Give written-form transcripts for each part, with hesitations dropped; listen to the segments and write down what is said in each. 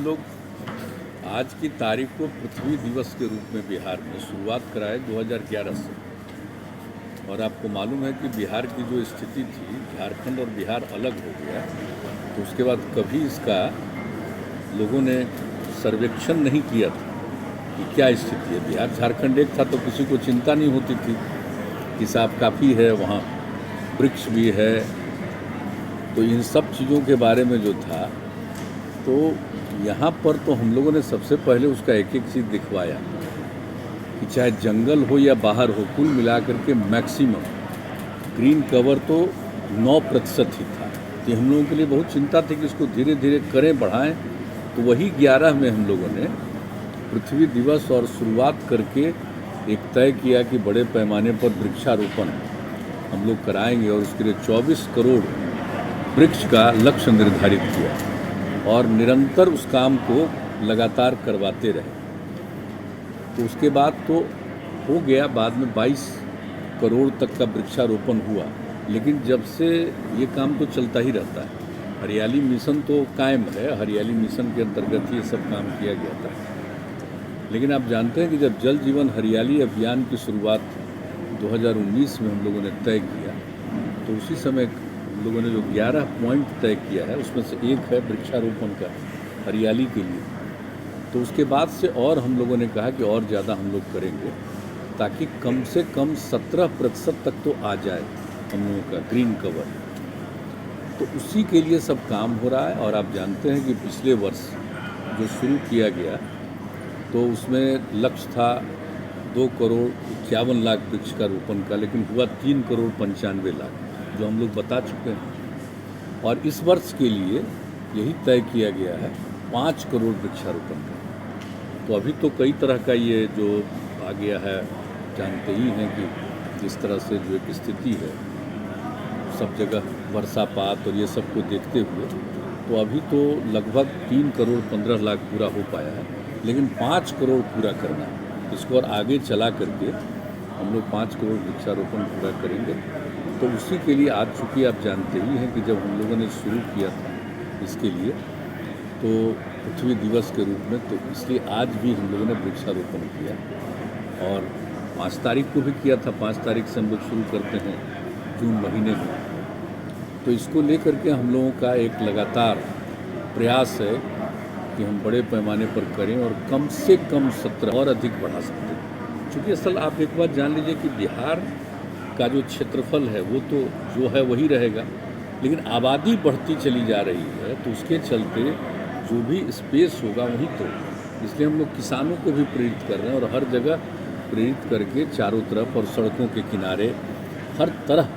लोग आज की तारीख को पृथ्वी दिवस के रूप में बिहार में शुरुआत कराए 2011 से। और आपको मालूम है कि बिहार की जो स्थिति थी, झारखंड और बिहार अलग हो गया, तो उसके बाद कभी इसका लोगों ने सर्वेक्षण नहीं किया था कि क्या स्थिति है। बिहार झारखंड एक था तो किसी को चिंता नहीं होती थी कि साहब काफ़ी है, वहाँ वृक्ष भी है। तो इन सब चीज़ों के बारे में जो था, तो यहाँ पर तो हम लोगों ने सबसे पहले उसका एक एक चीज़ दिखवाया कि चाहे जंगल हो या बाहर हो, कुल मिलाकर के मैक्सिमम ग्रीन कवर तो 9% ही था। तो हम लोगों के लिए बहुत चिंता थी कि इसको धीरे धीरे करें, बढ़ाएं। तो वही 11 में हम लोगों ने पृथ्वी दिवस और शुरुआत करके एक तय किया कि बड़े पैमाने पर वृक्षारोपण हम लोग कराएंगे और उसके लिए 24 करोड़ वृक्ष का लक्ष्य निर्धारित किया और निरंतर उस काम को लगातार करवाते रहे। तो उसके बाद तो हो गया, बाद में 22 करोड़ तक का वृक्षारोपण हुआ। लेकिन जब से ये काम तो चलता ही रहता है। हरियाली मिशन तो कायम है, हरियाली मिशन के अंतर्गत ये सब काम किया गया था। लेकिन आप जानते हैं कि जब जल जीवन हरियाली अभियान की शुरुआत 2019 में हम लोगों ने तय किया, तो उसी समय हम लोगों ने जो 11 पॉइंट तय किया है, उसमें से एक है वृक्षारोपण का हरियाली के लिए। तो उसके बाद से और हम लोगों ने कहा कि और ज़्यादा हम लोग करेंगे ताकि कम से कम 17% तक तो आ जाए हम लोगों का ग्रीन कवर। तो उसी के लिए सब काम हो रहा है। और आप जानते हैं कि पिछले वर्ष जो शुरू किया गया, तो उसमें लक्ष्य था 2,51,00,000 वृक्ष का रोपण का, लेकिन हुआ 3,95,00,000 जो हम लोग बता चुके हैं। और इस वर्ष के लिए यही तय किया गया है 5 करोड़ वृक्षारोपण का। तो अभी तो कई तरह का ये जो आ गया है, जानते ही हैं कि जिस तरह से जो एक स्थिति है सब जगह वर्षापात और ये सब को देखते हुए, तो अभी तो लगभग 3,15,00,000 पूरा हो पाया है। लेकिन 5 करोड़ पूरा करना है इसको, और आगे चला करके हम लोग 5 करोड़ वृक्षारोपण पूरा करेंगे। तो उसी के लिए आज चूँकि आप जानते ही हैं कि जब हम लोगों ने शुरू किया था इसके लिए तो पृथ्वी दिवस के रूप में, तो इसलिए आज भी हम लोगों ने वृक्षारोपण किया और 5 तारीख को भी किया था। 5 तारीख से हम लोग शुरू करते हैं जून महीने में। तो इसको लेकर के हम लोगों का एक लगातार प्रयास है कि हम बड़े पैमाने पर करें और कम से कम 17 और अधिक बढ़ा सकते हैं। चूँकि असल आप एक बात जान लीजिए कि बिहार का जो क्षेत्रफल है वो तो जो है वही रहेगा, लेकिन आबादी बढ़ती चली जा रही है, तो उसके चलते जो भी स्पेस होगा वहीं तो। इसलिए हम लोग किसानों को भी प्रेरित कर रहे हैं और हर जगह प्रेरित करके चारों तरफ और सड़कों के किनारे हर तरह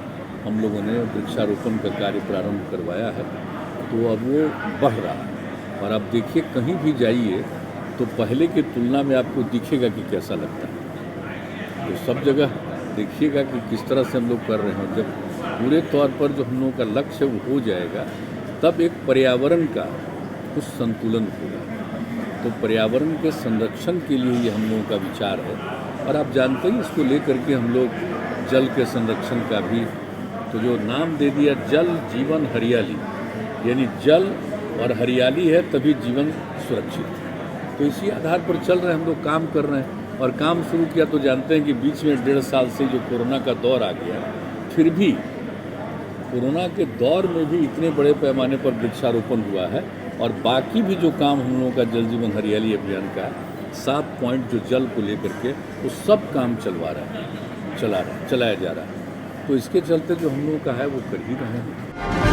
हम लोगों ने वृक्षारोपण का कार्य प्रारंभ करवाया है। तो अब वो बढ़ रहा है और आप देखिए कहीं भी जाइए तो पहले की तुलना में आपको दिखेगा कि कैसा लगता है। तो सब जगह देखिएगा कि किस तरह से हम लोग कर रहे हैं। जब पूरे तौर पर जो हम लोगों का लक्ष्य वो हो जाएगा, तब एक पर्यावरण का कुछ संतुलन होगा। तो पर्यावरण के संरक्षण के लिए ये हम लोगों का विचार है। और आप जानते हैं इसको लेकर के हम लोग जल के संरक्षण का भी तो जो नाम दे दिया, जल जीवन हरियाली, यानी जल और हरियाली है तभी जीवन सुरक्षित। तो इसी आधार पर चल रहे हैं हम लोग, काम कर रहे हैं। और काम शुरू किया तो जानते हैं कि बीच में 1.5 साल से जो कोरोना का दौर आ गया, फिर भी कोरोना के दौर में भी इतने बड़े पैमाने पर वृक्षारोपण हुआ है। और बाकी भी जो काम हम लोगों का जल जीवन हरियाली अभियान का 7 पॉइंट जो जल को लेकर के, वो सब काम चलाया जा रहा है। तो इसके चलते जो हम लोगों का है वो कर ही रहे हैं।